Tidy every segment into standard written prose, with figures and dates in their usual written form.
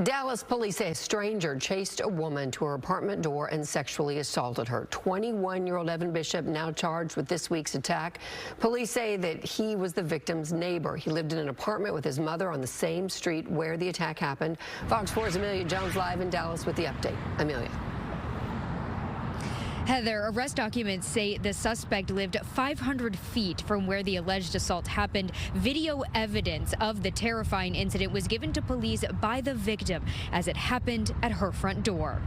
Dallas police say a stranger chased a woman to her apartment door and sexually assaulted her. 21-year-old Evan Bishop now charged with this week's attack. Police say that he was the victim's neighbor. He lived in an apartment with his mother on the same street where the attack happened. Fox 4's Amelia Jones live in Dallas with the update. Amelia. Heather, arrest documents say the suspect lived 500 feet from where the alleged assault happened. Video evidence of the terrifying incident was given to police by the victim as it happened at her front door.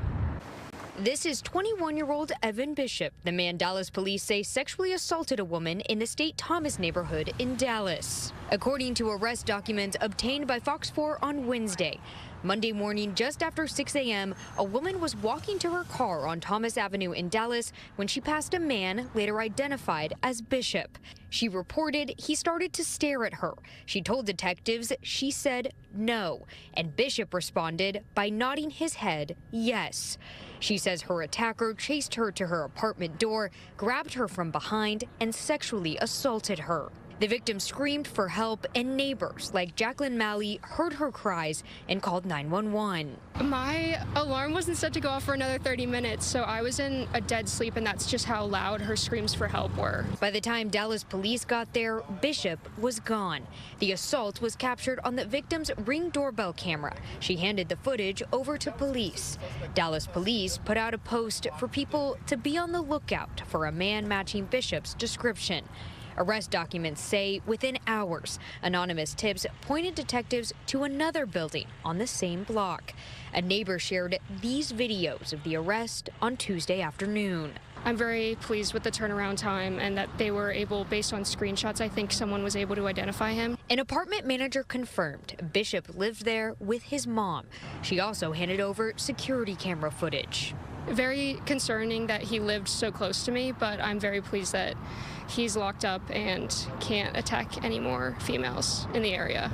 This is 21-year-old Evan Bishop, the man Dallas police say sexually assaulted a woman in the St. Thomas neighborhood in Dallas. According to arrest documents obtained by Fox 4 on Wednesday, Monday morning, just after 6 a.m., a woman was walking to her car on Thomas Avenue in Dallas when she passed a man later identified as Bishop. She reported he started to stare at her. She told detectives she said no, and Bishop responded by nodding his head yes. She says her attacker chased her to her apartment door, grabbed her from behind, and sexually assaulted her. The victim screamed for help, and neighbors like Jacqueline Malley heard her cries and called 911. My alarm wasn't set to go off for another 30 minutes, so I was in a dead sleep, and that's just how loud her screams for help were. By the time Dallas police got there, Bishop was gone. The assault was captured on the victim's Ring doorbell camera. She handed the footage over to police. Dallas police put out a post for people to be on the lookout for a man matching Bishop's description. Arrest documents say within hours, anonymous tips pointed detectives to another building on the same block. A neighbor shared these videos of the arrest on Tuesday afternoon. I'm very pleased with the turnaround time and that they were able, based on screenshots, I think someone was able to identify him. An apartment manager confirmed Bishop lived there with his mom. She also handed over security camera footage. Very concerning that he lived so close to me, but I'm very pleased that he's locked up and can't attack any more females in the area.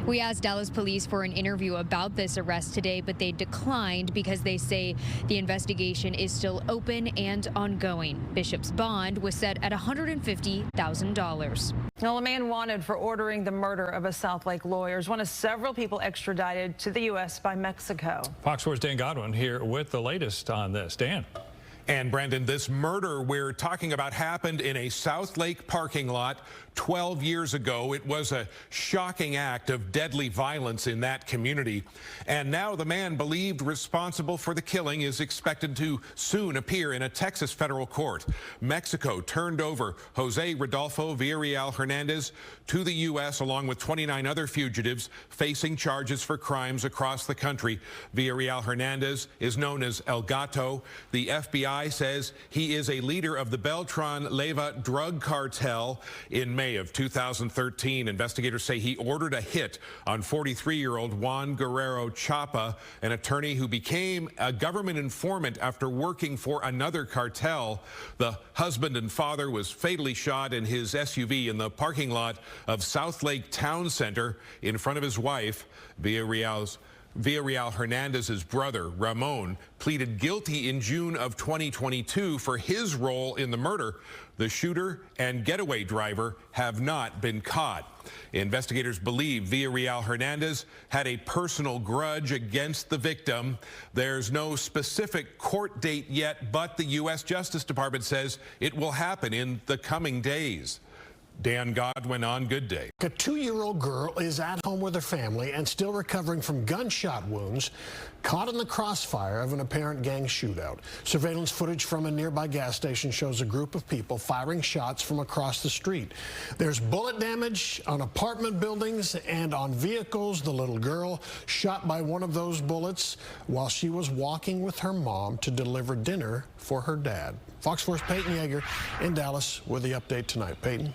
We asked Dallas police for an interview about this arrest today, but they declined because they say the investigation is still open and ongoing. Bishop's bond was set at $150,000. Well, a man wanted for ordering the murder of a Southlake lawyer is one of several people extradited to the U.S. by Mexico. Fox 4's Dan Godwin here with the latest on this. Dan. And Brandon, this murder we're talking about happened in a Southlake parking lot 12 years ago. It was a shocking act of deadly violence in that community. And now the man believed responsible for the killing is expected to soon appear in a Texas federal court. Mexico turned over Jose Rodolfo Villarreal Hernandez to the U.S. along with 29 other fugitives facing charges for crimes across the country. Villarreal Hernandez is known as El Gato. The FBI says he is a leader of the Beltran Leyva drug cartel. In May of 2013, investigators say he ordered a hit on 43-year-old Juan Guerrero Chapa, an attorney who became a government informant after working for another cartel. The husband and father was fatally shot in his SUV in the parking lot of Southlake Town Center in front of his wife. Villarreal Hernandez's brother, Ramon, pleaded guilty in June of 2022 for his role in the murder. The shooter and getaway driver have not been caught. Investigators believe Villarreal Hernandez had a personal grudge against the victim. There's no specific court date yet, but the U.S. Justice Department says it will happen in the coming days. Dan Godwin on Good Day. A 2-year-old girl is at home with her family and still recovering from gunshot wounds, caught in the crossfire of an apparent gang shootout. Surveillance footage from a nearby gas station shows a group of people firing shots from across the street. There's bullet damage on apartment buildings and on vehicles. The little girl shot by one of those bullets while she was walking with her mom to deliver dinner for her dad. Fox 4's Peyton Yeager in Dallas with the update tonight. Peyton.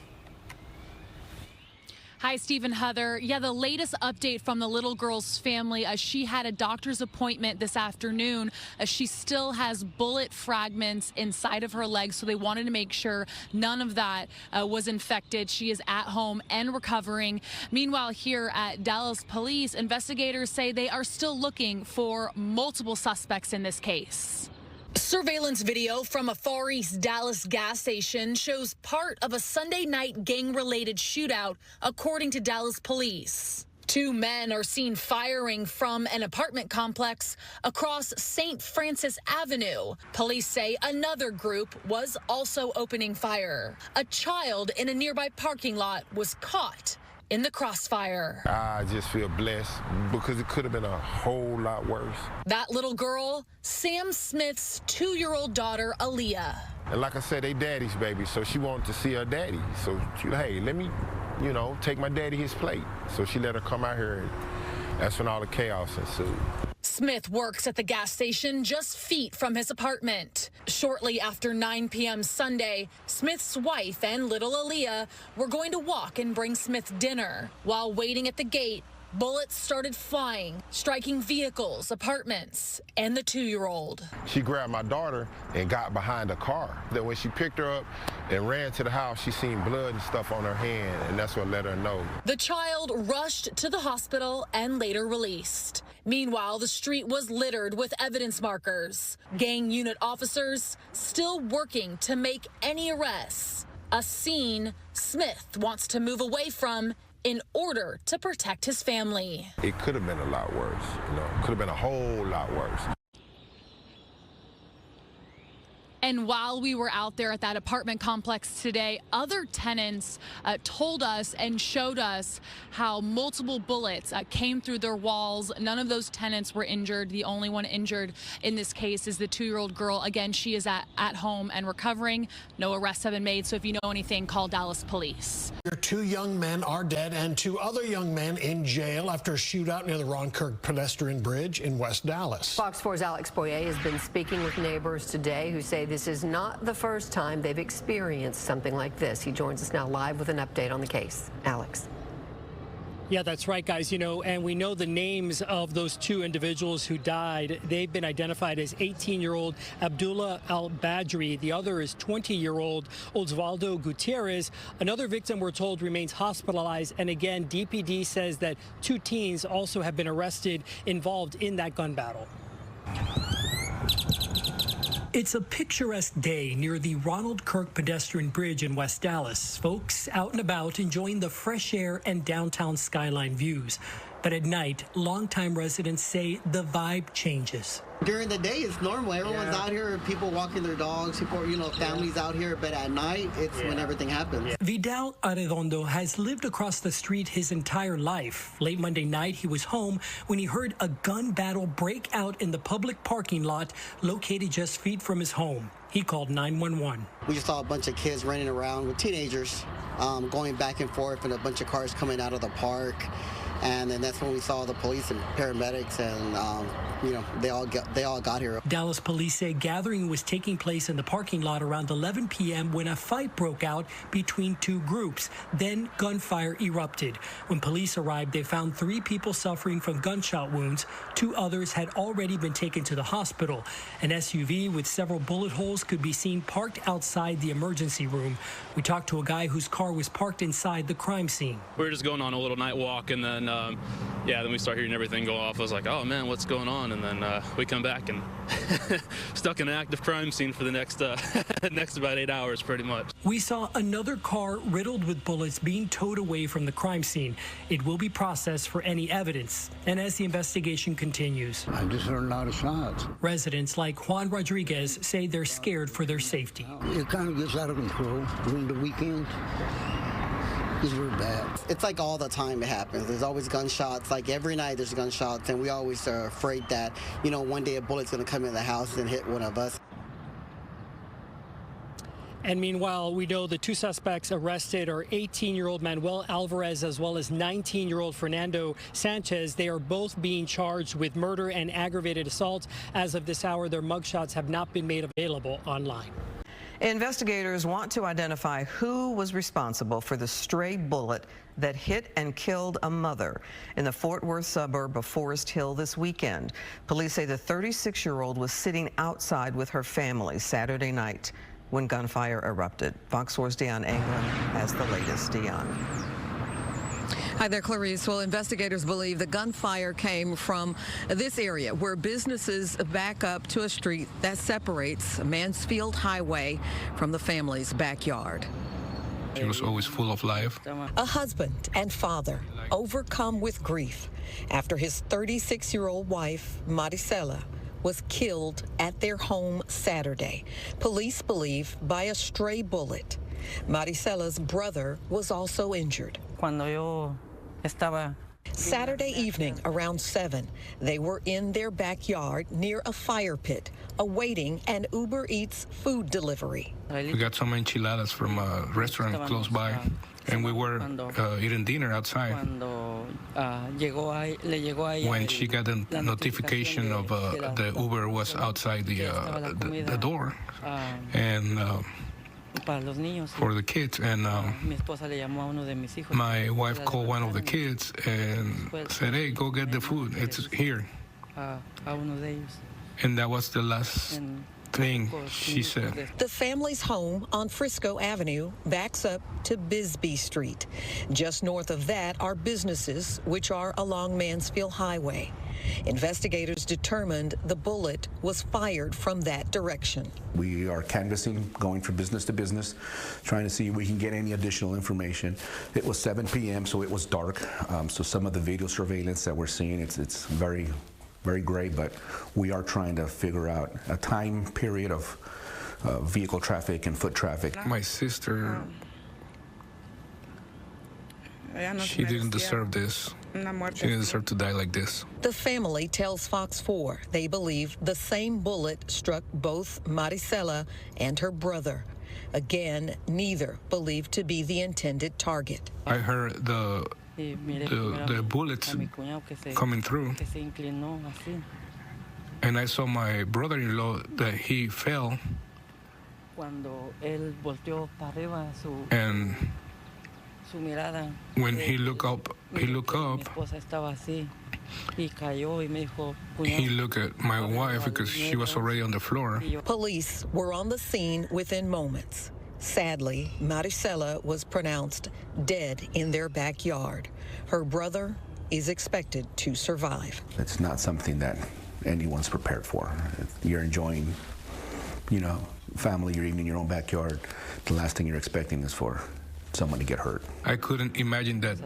Hi, Steve and Heather. Yeah, the latest update from the little girl's family, she had a doctor's appointment this afternoon. She still has bullet fragments inside of her leg, so they wanted to make sure none of that was infected. She is at home and recovering. Meanwhile, here at Dallas Police, investigators say they are still looking for multiple suspects in this case. Surveillance video from a Far East Dallas gas station shows part of a Sunday night gang-related shootout, according to Dallas police. Two men are seen firing from an apartment complex across St. Francis Avenue. Police say another group was also opening fire. A child in a nearby parking lot was caught in the crossfire. I just feel blessed because it could have been a whole lot worse. That little girl, Sam Smith's 2-year-old daughter, Aaliyah. And like I said, they daddy's baby, so she wanted to see her daddy. So she, hey, let me, take my daddy his plate. So she let her come out here, and that's when all the chaos ensued. Smith works at the gas station just feet from his apartment. Shortly after 9 p.m. Sunday, Smith's wife and little Aaliyah were going to walk and bring Smith dinner. While waiting at the gate, bullets started flying, striking vehicles, apartments, and the 2-year-old. She grabbed my daughter and got behind a car. Then when she picked her up and ran to the house, she seen blood and stuff on her hand, and that's what let her know. The child rushed to the hospital and later released. Meanwhile, the street was littered with evidence markers. Gang unit officers still working to make any arrests. A scene Smith wants to move away from in order to protect his family. It could have been a lot worse, could have been a whole lot worse. And while we were out there at that apartment complex today, other tenants told us and showed us how multiple bullets came through their walls. None of those tenants were injured. The only one injured in this case is the 2-year-old girl. Again, she is at home and recovering. No arrests have been made, so if you know anything, call Dallas police. 2 young men are dead and 2 other young men in jail after a shootout near the Ron Kirk pedestrian bridge in West Dallas. Fox 4's Alex Boyer has been speaking with neighbors today who say this is not the first time they've experienced something like this. He joins us now live with an update on the case. Alex. Yeah, that's right, guys. And we know the names of those 2 individuals who died. They've been identified as 18-year-old Abdullah Al-Badri. The other is 20-year-old Osvaldo Gutierrez. Another victim, we're told, remains hospitalized. And again, DPD says that 2 teens also have been arrested involved in that gun battle. It's a picturesque day near the Ronald Kirk pedestrian bridge in West Dallas. Folks out and about enjoying the fresh air and downtown skyline views. But at night, longtime residents say the vibe changes. During the day, it's normal. Everyone's out here, people walking their dogs, people, families out here. But at night, it's when everything happens. Vidal Arredondo has lived across the street his entire life. Late Monday night, he was home when he heard a gun battle break out in the public parking lot located just feet from his home. He called 911. We just saw a bunch of kids running around with teenagers going back and forth, and a bunch of cars coming out of the park. And then that's when we saw the police and paramedics, and they all got here. Dallas police say gathering was taking place in the parking lot around 11 p.m. when a fight broke out between 2 groups. Then gunfire erupted. When police arrived, they found 3 people suffering from gunshot wounds. 2 others had already been taken to the hospital. An SUV with several bullet holes could be seen parked outside the emergency room. We talked to a guy whose car was parked inside the crime scene. We were just going on a little night walk, and then then we start hearing everything go off. I was like, oh man, what's going on? And then we come back and stuck in an active crime scene for the next about 8 hours, pretty much. We saw another car riddled with bullets being towed away from the crime scene. It will be processed for any evidence. And as the investigation continues, I just heard a lot of shots. Residents like Juan Rodriguez say they're scared for their safety. It kind of gets out of control during the weekend. It's really bad. It's like all the time it happens. There's always gunshots. Like every night there's gunshots, and we always are afraid that, one day a bullet's going to come in the house and hit one of us. And meanwhile, we know the 2 suspects arrested are 18-year-old Manuel Alvarez as well as 19-year-old Fernando Sanchez. They are both being charged with murder and aggravated assault. As of this hour, their mugshots have not been made available online. Investigators want to identify who was responsible for the stray bullet that hit and killed a mother in the Fort Worth suburb of Forest Hill this weekend. Police say the 36-year-old was sitting outside with her family Saturday night when gunfire erupted. Fox 4's Deion Anglin has the latest. Deion. Hi there, Clarice. Well, investigators believe the gunfire came from this area where businesses back up to a street that separates Mansfield Highway from the family's backyard. She was always full of life. A husband and father overcome with grief after his 36-year-old wife, Maricela, was killed at their home Saturday. Police believe by a stray bullet. Maricela's brother was also injured. Saturday evening around 7, they were in their backyard near a fire pit, awaiting an Uber Eats food delivery. We got some enchiladas from a restaurant close by, and we were eating dinner outside. When she got the notification of the Uber was outside the door, and for the kids, and my wife called one of the kids and said, "Hey, go get the food. It's here." And that was the last thing she said. The family's home on Frisco Avenue backs up to Bisbee Street. Just north of that are businesses, which are along Mansfield Highway. Investigators determined the bullet was fired from that direction. We are canvassing, going from business to business, trying to see if we can get any additional information. It was 7 p.m., so it was dark. So some of the video surveillance that we're seeing, it's very, very gray, but we are trying to figure out a time period of vehicle traffic and foot traffic. My sister, she didn't deserve this. She didn't deserve to die like this. The family tells Fox 4 they believe the same bullet struck both Maricela and her brother. Again, neither believed to be the intended target. I heard the bullets coming through, and I saw my brother-in-law that he fell, and when he looked up, he looked at my wife because she was already on the floor. Police were on the scene within moments. Sadly, Maricela was pronounced dead in their backyard. Her brother is expected to survive. It's not something that anyone's prepared for. You're enjoying, family, you're eating in your own backyard. The last thing you're expecting is for someone to get hurt. I couldn't imagine that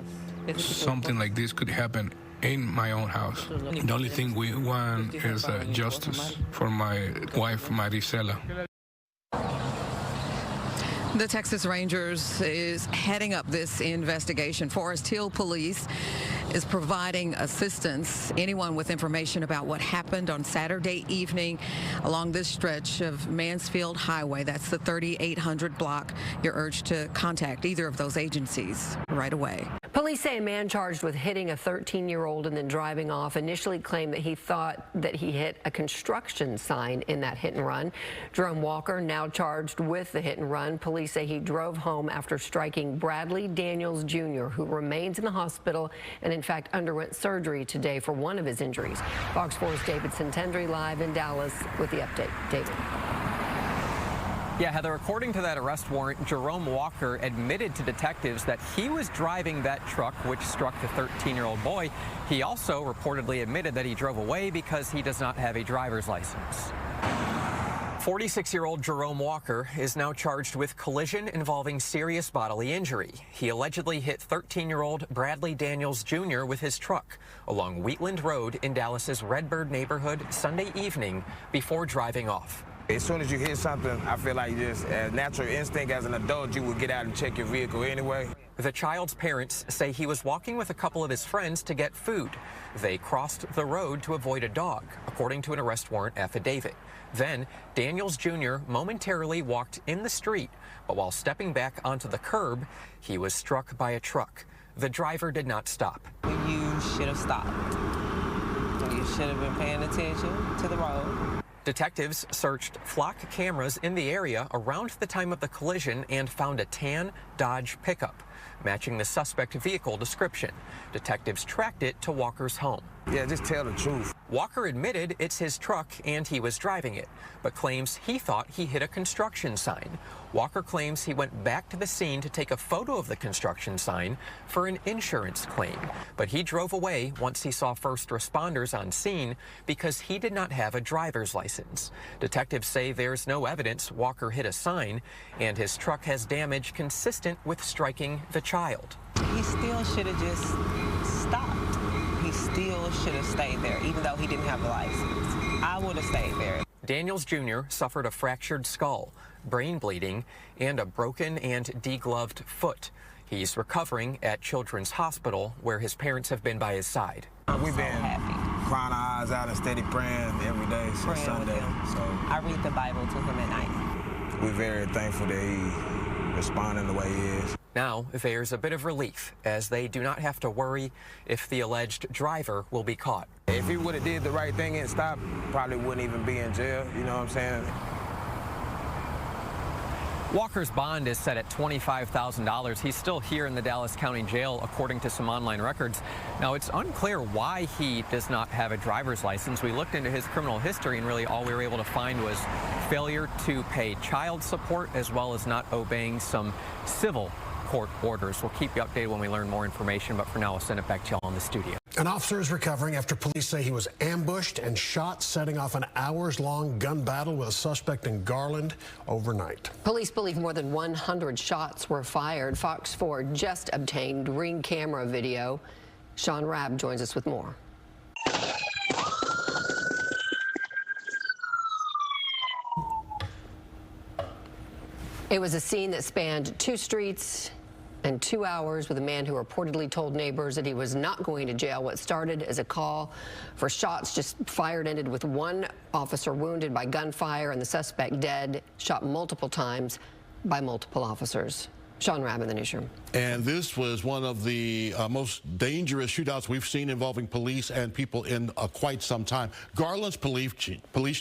something like this could happen in my own house. The only thing we want is justice for my wife, Maricela. The Texas Rangers is heading up this investigation. Forest Hill Police is providing assistance. Anyone with information about what happened on Saturday evening along this stretch of Mansfield Highway, that's the 3800 block, you're urged to contact either of those agencies right away. Police say a man charged with hitting a 13-year-old and then driving off initially claimed that he thought that he hit a construction sign in that hit and run. Jerome Walker now charged with the hit and run. Police say he drove home after striking Bradley Daniels Jr., who remains in the hospital and in fact underwent surgery today for one of his injuries. Fox 4's David Santendry live in Dallas with the update. David. Yeah, Heather, according to that arrest warrant, Jerome Walker admitted to detectives that he was driving that truck which struck the 13-year-old boy. He also reportedly admitted that he drove away because he does not have a driver's license. 46-year-old Jerome Walker is now charged with collision involving serious bodily injury. He allegedly hit 13-year-old Bradley Daniels Jr. with his truck along Wheatland Road in Dallas's Redbird neighborhood Sunday evening before driving off. As soon as you hit something, I feel like just a natural instinct as an adult, you would get out and check your vehicle anyway. The child's parents say he was walking with a couple of his friends to get food. They crossed the road to avoid a dog, according to an arrest warrant affidavit. Then, Daniels Jr. momentarily walked in the street, but while stepping back onto the curb, he was struck by a truck. The driver did not stop. You should have stopped. You should have been paying attention to the road. Detectives searched flock cameras in the area around the time of the collision and found a tan Dodge pickup, matching the suspect vehicle description. Detectives tracked it to Walker's home. Yeah, just tell the truth. Walker admitted it's his truck and he was driving it, but claims he thought he hit a construction sign. Walker claims he went back to the scene to take a photo of the construction sign for an insurance claim, but he drove away once he saw first responders on scene because he did not have a driver's license. Detectives say there's no evidence Walker hit a sign, and his truck has damage consistent with striking the child. He still should have just stopped. He still should have stayed there, even though he didn't have a license. I would have stayed there. Daniels Jr. suffered a fractured skull, brain bleeding, and a broken and degloved foot. He's recovering at Children's Hospital, where his parents have been by his side. We've been crying our eyes out and steady praying every day since Sunday. So I read the Bible to him at night. we're very thankful that he responding the way he is. Now, there's a bit of relief, as they do not have to worry if the alleged driver will be caught. If he would have did the right thing and stopped, probably wouldn't even be in jail, you know what I'm saying? Walker's bond is set at $25,000. He's still here in the Dallas County Jail, according to some online records. Now, it's unclear why he does not have a driver's license. We looked into his criminal history, and really all we were able to find was failure to pay child support, as well as not obeying some civil court orders. We'll keep you updated when we learn more information, but for now, I'll send it back to y'all in the studio. An officer is recovering after police say he was ambushed and shot, setting off an hours-long gun battle with a suspect in Garland overnight. Police believe more than 100 shots were fired. Fox 4 just obtained ring camera video. Sean Rabb joins us with more. It was a scene that spanned 2 streets and 2 hours, with a man who reportedly told neighbors that he was not going to jail. What started as a call for shots just fired ended with one officer wounded by gunfire and the suspect dead, shot multiple times by multiple officers. Sean Rabb in the newsroom. And this was one of the most dangerous shootouts we've seen involving police and people in quite some time. Garland's police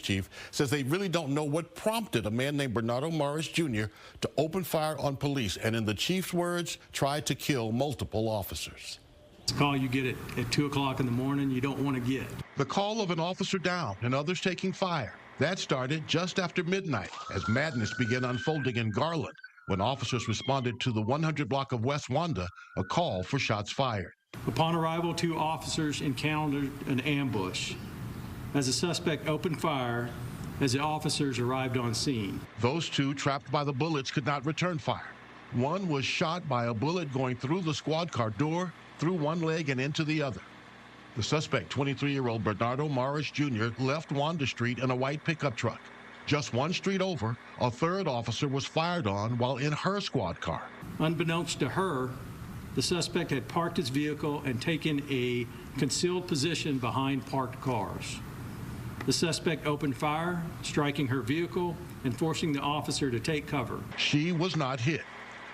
chief says they really don't know what prompted a man named Bernardo Morris Jr. to open fire on police, and in the chief's words, tried to kill multiple officers. It's a call you get at 2 o'clock in the morning you don't want to get. The call of an officer down and others taking fire. That started just after midnight as madness began unfolding in Garland, when officers responded to the 100 block of West Wanda, a call for shots fired. Upon arrival, 2 officers encountered an ambush as the suspect opened fire as the officers arrived on scene. Those 2 trapped by the bullets could not return fire. One was shot by a bullet going through the squad car door, through one leg and into the other. The suspect, 23-year-old Bernardo Morris Jr., left Wanda Street in a white pickup truck. Just 1 street over, a 3rd officer was fired on while in her squad car. Unbeknownst to her, the suspect had parked his vehicle and taken a concealed position behind parked cars. The suspect opened fire, striking her vehicle and forcing the officer to take cover. She was not hit.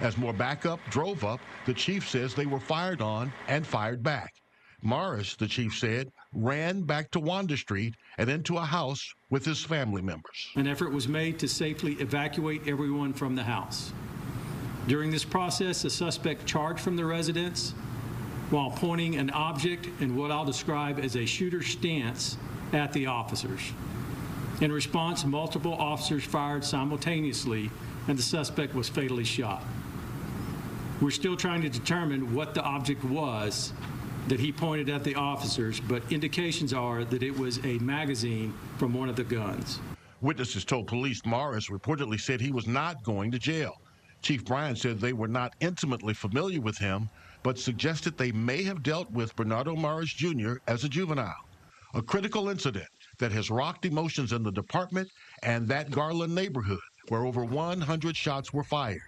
As more backup drove up, the chief says they were fired on and fired back. Morris, the chief said, ran back to Wanda Street and into a house with his family members. An effort was made to safely evacuate everyone from the house. During this process, the suspect charged from the residence while pointing an object in what I'll describe as a shooter stance at the officers. In response, multiple officers fired simultaneously, and the suspect was fatally shot. We're still trying to determine what the object was that he pointed at the officers, but indications are that it was a magazine from one of the guns. Witnesses told police Morris reportedly said he was not going to jail. Chief Bryan said they were not intimately familiar with him, but suggested they may have dealt with Bernardo Morris Jr. as a juvenile. A critical incident that has rocked emotions in the department and that Garland neighborhood, where over 100 shots were fired.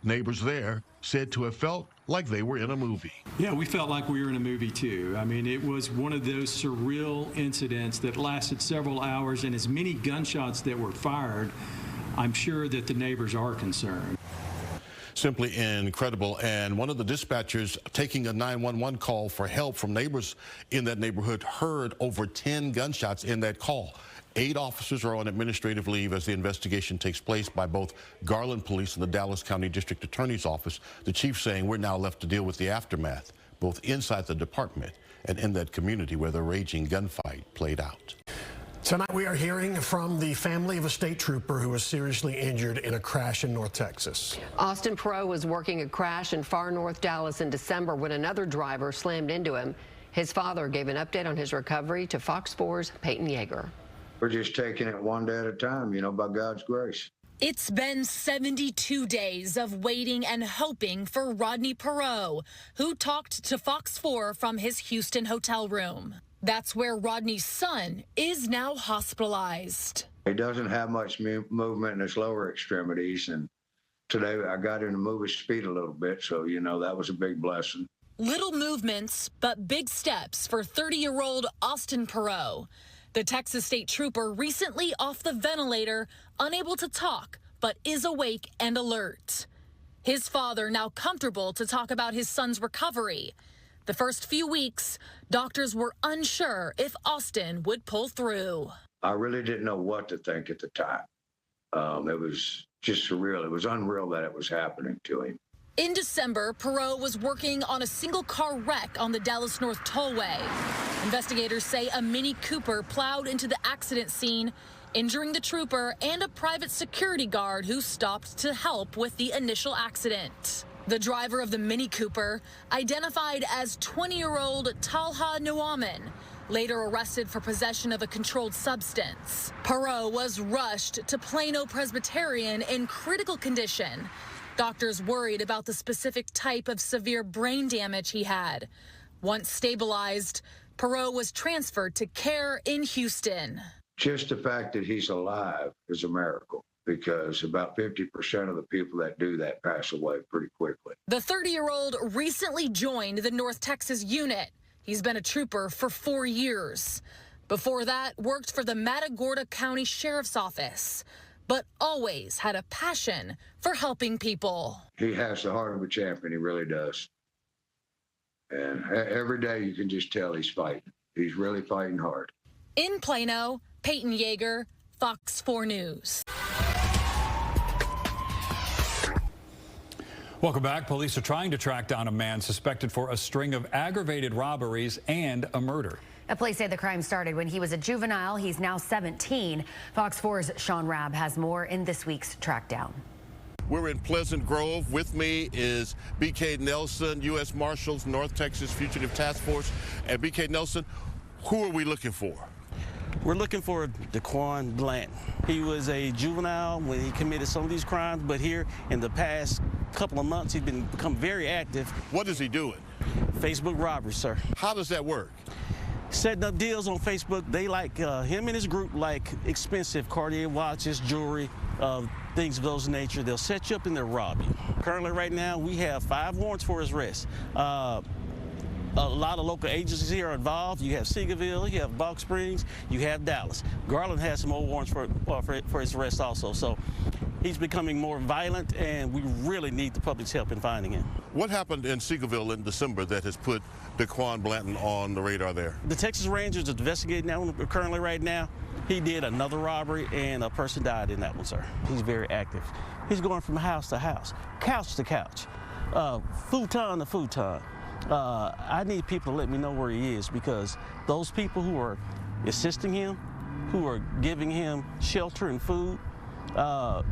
Neighbors there said to have felt like they were in a movie. Yeah, we felt like we were in a movie too. I mean, it was one of those surreal incidents that lasted several hours, and as many gunshots that were fired, I'm sure that the neighbors are concerned. Simply incredible. And one of the dispatchers taking a 911 call for help from neighbors in that neighborhood heard over 10 gunshots in that call. 8 officers are on administrative leave as the investigation takes place by both Garland Police and the Dallas County District Attorney's Office. The chief saying we're now left to deal with the aftermath, both inside the department and in that community where the raging gunfight played out. Tonight we are hearing from the family of a state trooper who was seriously injured in a crash in North Texas. Austin Perot was working a crash in far North Dallas in December when another driver slammed into him. His father gave an update on his recovery to Fox 4's Peyton Yeager. We're just taking it one day at a time, you know, by God's grace. It's been 72 days of waiting and hoping for Rodney Perot, who talked to Fox 4 from his Houston hotel room. That's where Rodney's son is now hospitalized. He doesn't have much movement in his lower extremities, and today I got him to move his feet a little bit, so, you know, that was a big blessing. Little movements, but big steps for 30-year-old Austin Perot. The Texas State Trooper recently off the ventilator, unable to talk, but is awake and alert. His father now comfortable to talk about his son's recovery. The first few weeks, doctors were unsure if Austin would pull through. I really didn't know what to think at the time. It was just surreal. It was unreal that it was happening to him. In December, Perot was working on a single-car wreck on the Dallas North Tollway. Investigators say a Mini Cooper plowed into the accident scene, injuring the trooper and a private security guard who stopped to help with the initial accident. The driver of the Mini Cooper, identified as 20-year-old Talha Nuaman, later arrested for possession of a controlled substance. Perot was rushed to Plano Presbyterian in critical condition. Doctors worried about the specific type of severe brain damage he had. Once stabilized, Perot was transferred to care in Houston. Just the fact that he's alive is a miracle, because about 50% of the people that do that pass away pretty quickly. The 30-year-old recently joined the North Texas unit. He's been a trooper for 4 years. Before that, worked for the Matagorda County Sheriff's Office, but always had a passion for helping people. He has the heart of a champion, he really does. And every day you can just tell he's fighting. He's really fighting hard. In Plano, Peyton Yeager, Fox 4 News. Welcome back. Police are trying to track down a man suspected for a string of aggravated robberies and a murder. The police say the crime started when he was a juvenile. He's now 17. Fox 4's Sean Rabb has more in this week's Trackdown. We're in Pleasant Grove. With me is B.K. Nelson, U.S. Marshals, North Texas Fugitive Task Force. And B.K. Nelson, who are we looking for? We're looking for Daquan Blanton. He was a juvenile when he committed some of these crimes, but here in the past couple of months, he's become very active. What is he doing? Facebook robbery, sir. How does that work? Setting up deals on Facebook. They like, him and his group like expensive Cartier watches, jewelry, things of those nature. They'll set you up and they'll rob you. Currently right now, we have 5 warrants for his arrest. A lot of local agencies here are involved. You have Seagoville, you have Balk Springs, you have Dallas. Garland has some more warrants for his arrest also. So he's becoming more violent, and we really need the public's help in finding him. What happened in Seagoville in December that has put Daquan Blanton on the radar there? The Texas Rangers are investigating that one currently right now. He did another robbery, and a person died in that one, sir. He's very active. He's going from house to house, couch to couch, futon to futon. I need people to let me know where he is, because those people who are assisting him, who are giving him shelter and food,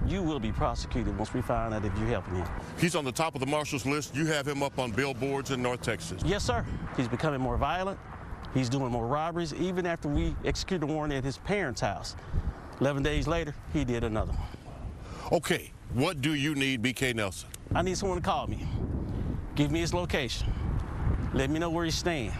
you will be prosecuted once we find out if you're helping him. He's on the top of the marshal's list. You have him up on billboards in North Texas. Yes, sir. He's becoming more violent. He's doing more robberies. Even after we executed a warrant at his parents' house, 11 days later, he did another one. Okay, what do you need, B.K. Nelson? I need someone to call me. Give me his location. Let me know where he's staying.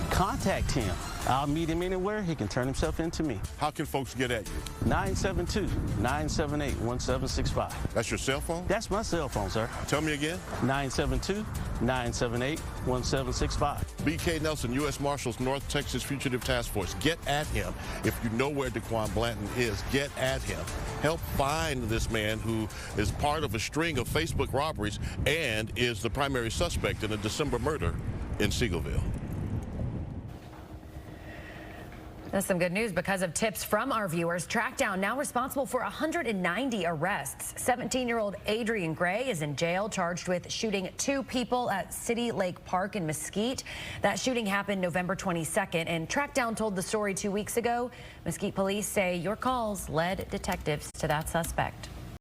Contact him. I'll meet him anywhere. He can turn himself into me. How can folks get at you? 972-978-1765. That's your cell phone? That's my cell phone, sir. Tell me again. 972-978-1765. B.K. Nelson, U.S. Marshals, North Texas Fugitive Task Force. Get at him. If you know where Daquan Blanton is, get at him. Help find this man who is part of a string of Facebook robberies and is the primary suspect in a December murder in Seagoville. That's some good news because of tips from our viewers. Trackdown now responsible for 190 arrests. 17-year-old Adrian Gray is in jail, charged with shooting 2 people at City Lake Park in Mesquite. That shooting happened November 22nd, and Trackdown told the story 2 weeks ago. Mesquite police say your calls led detectives to that suspect.